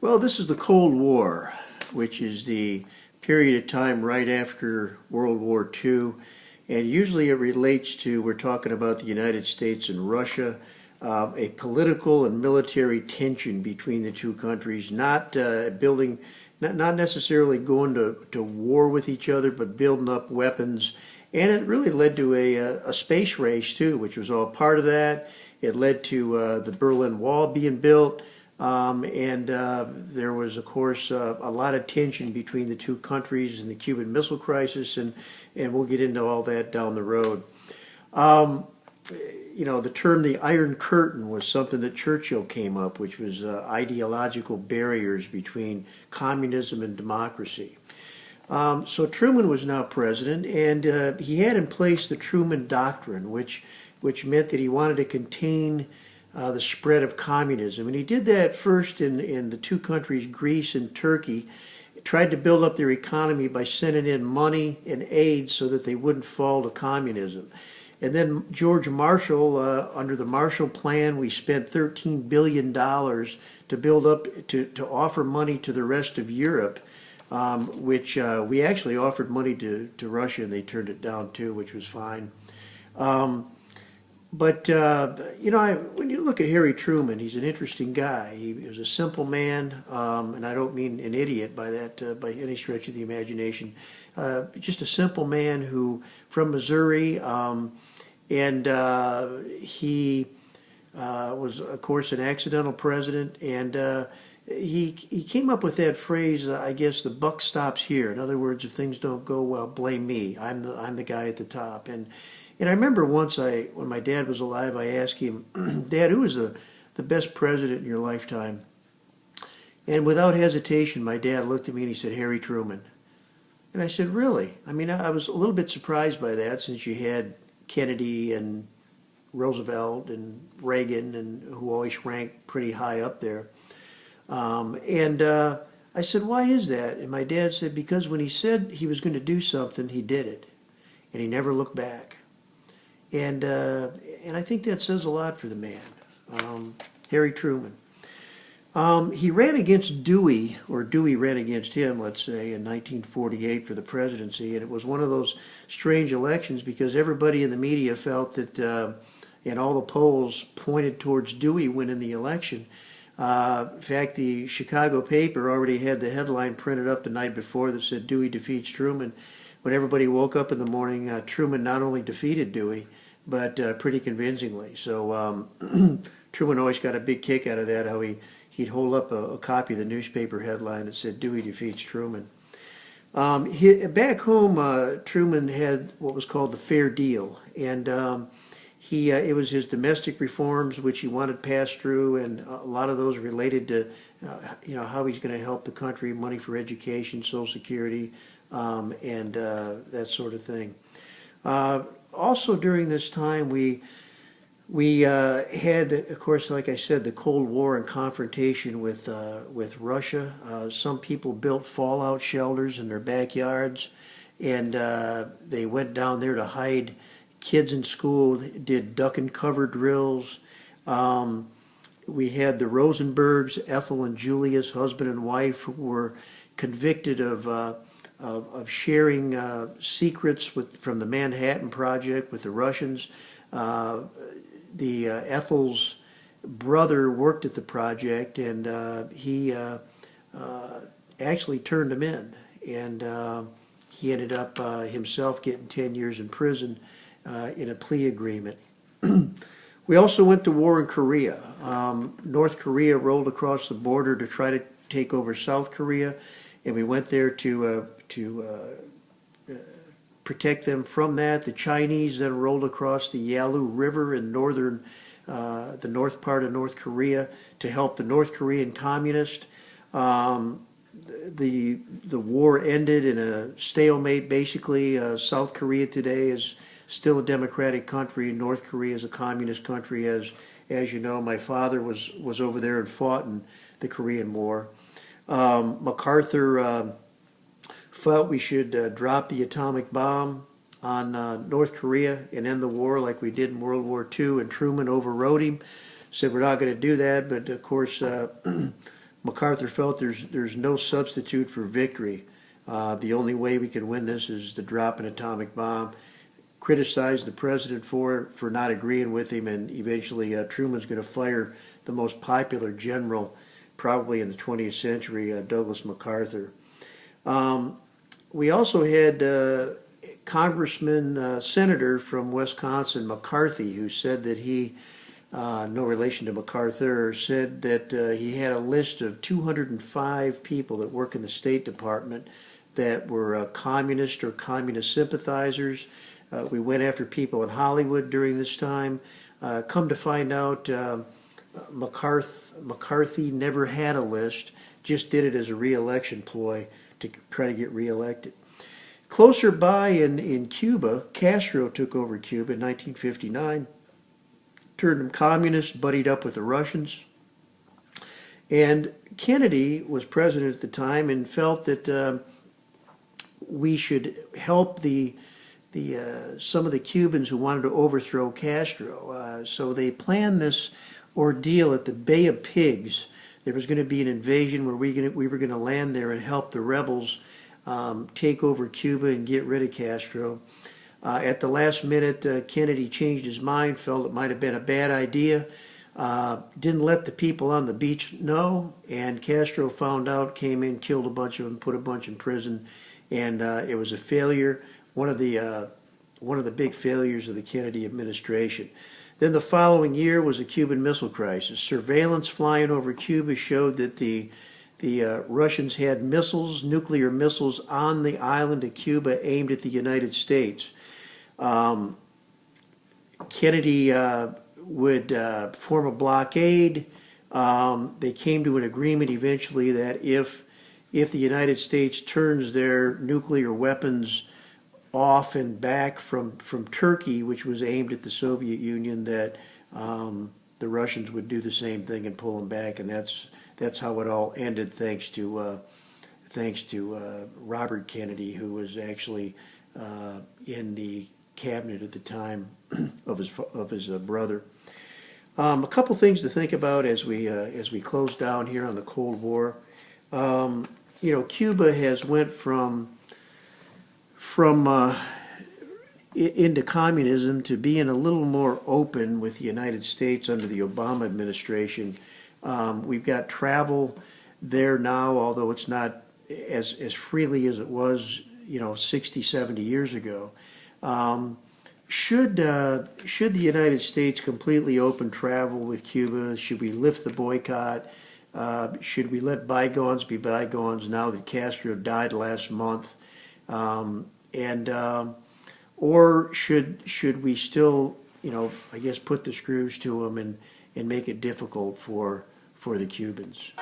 Well, this is the Cold War, which is the period of time right after World War II. And usually it relates to, we're talking about the United States and Russia, a political and military tension between the two countries, not necessarily going to war with each other, but building up weapons. And it really led to a space race, too, which was all part of that. It led to the Berlin Wall being built. And there was, of course, a lot of tension between the two countries and the Cuban Missile Crisis, and we'll get into all that down the road. Um, the term the Iron Curtain was something that Churchill came up, which was ideological barriers between communism and democracy. So Truman was now president, and he had in place the Truman Doctrine, which meant that he wanted to contain the spread of communism. And he did that first in the two countries, Greece and Turkey. He tried to build up their economy by sending in money and aid so that they wouldn't fall to communism. And then George Marshall, under the Marshall Plan, we spent $13 billion to build up, to offer money to the rest of Europe, which we actually offered money to Russia, and they turned it down too, which was fine. When you look at Harry Truman, he's an interesting guy. He was a simple man, and I don't mean an idiot by that, by any stretch of the imagination. Just a simple man from Missouri, and he was, of course, an accidental president, and he came up with that phrase, I guess, the buck stops here. In other words, if things don't go well, blame me. I'm the guy at the top. And I remember once when my dad was alive, I asked him, Dad, who was the best president in your lifetime? And without hesitation, my dad looked at me and he said, Harry Truman. And I said, really? I mean, I was a little bit surprised by that, since you had Kennedy and Roosevelt and Reagan, and who always ranked pretty high up there. I said, why is that? And my dad said, because when he said he was going to do something, he did it. And he never looked back. And I think that says a lot for the man, Harry Truman. He ran against Dewey, or Dewey ran against him, let's say, in 1948 for the presidency. And it was one of those strange elections because everybody in the media felt that, and all the polls pointed towards Dewey winning the election. In fact, the Chicago paper already had the headline printed up the night before that said Dewey defeats Truman. When everybody woke up in the morning, Truman not only defeated Dewey, but pretty convincingly. So Truman always got a big kick out of that, how he'd hold up a copy of the newspaper headline that said Dewey defeats Truman. Back home, Truman had what was called the Fair Deal, and it was his domestic reforms which he wanted passed through, and a lot of those related to how he's going to help the country, money for education, Social Security, and that sort of thing. Also during this time, we had, of course, like I said, the Cold War and confrontation with Russia. Some people built fallout shelters in their backyards, and they went down there to hide. Kids in school did duck and cover drills. We had the Rosenbergs, Ethel and Julius, husband and wife, who were convicted of sharing secrets from the Manhattan Project with the Russians. Ethel's brother worked at the project, and he actually turned him in, and he ended up himself getting 10 years in prison in a plea agreement. We also went to war in Korea. North Korea rolled across the border to try to take over South Korea, and we went there to protect them from that. The Chinese then rolled across the Yalu River in the north part of North Korea to help the North Korean communists. The war ended in a stalemate, basically. South Korea today is still a democratic country. North Korea is a communist country. As you know, my father was over there and fought in the Korean War. MacArthur felt we should drop the atomic bomb on North Korea and end the war like we did in World War II, and Truman overrode him, said we're not going to do that. But of course, MacArthur felt there's no substitute for victory. The only way we can win this is to drop an atomic bomb. Criticized the president for not agreeing with him, and eventually Truman's going to fire the most popular general probably in the 20th century, Douglas MacArthur. We also had Congressman, Senator from Wisconsin, McCarthy, who said that he, no relation to MacArthur, said that he had a list of 205 people that work in the State Department that were communist or communist sympathizers. We went after people in Hollywood during this time. Come to find out, McCarthy never had a list, just did it as a re-election ploy to try to get re-elected. Closer by in Cuba, Castro took over Cuba in 1959, turned him communist, buddied up with the Russians. And Kennedy was president at the time and felt that we should help some of the Cubans who wanted to overthrow Castro. So they planned this ordeal at the Bay of Pigs. There was going to be an invasion where we were going to land there and help the rebels take over Cuba and get rid of Castro. At the last minute, Kennedy changed his mind, felt it might have been a bad idea, didn't let the people on the beach know, and Castro found out, came in, killed a bunch of them, put a bunch in prison, and it was a failure. One of the big failures of the Kennedy administration. Then the following year was the Cuban Missile Crisis. Surveillance flying over Cuba showed that the Russians had missiles, nuclear missiles, on the island of Cuba aimed at the United States. Kennedy would form a blockade. They came to an agreement eventually that if the United States turns their nuclear weapons off and back from Turkey, which was aimed at the Soviet Union, that the Russians would do the same thing and pull them back, and that's how it all ended, thanks to Robert Kennedy, who was actually in the cabinet at the time of his brother. A couple things to think about as we close down here on the Cold War. Cuba has went from into communism to being a little more open with the United States under the Obama administration. We've got travel there now, although it's not as freely as it was, 60, 70 years ago. Should the United States completely open travel with Cuba? Should we lift the boycott? Should we let bygones be bygones now that Castro died last month? Or should we still, I guess, put the screws to them and make it difficult for the Cubans?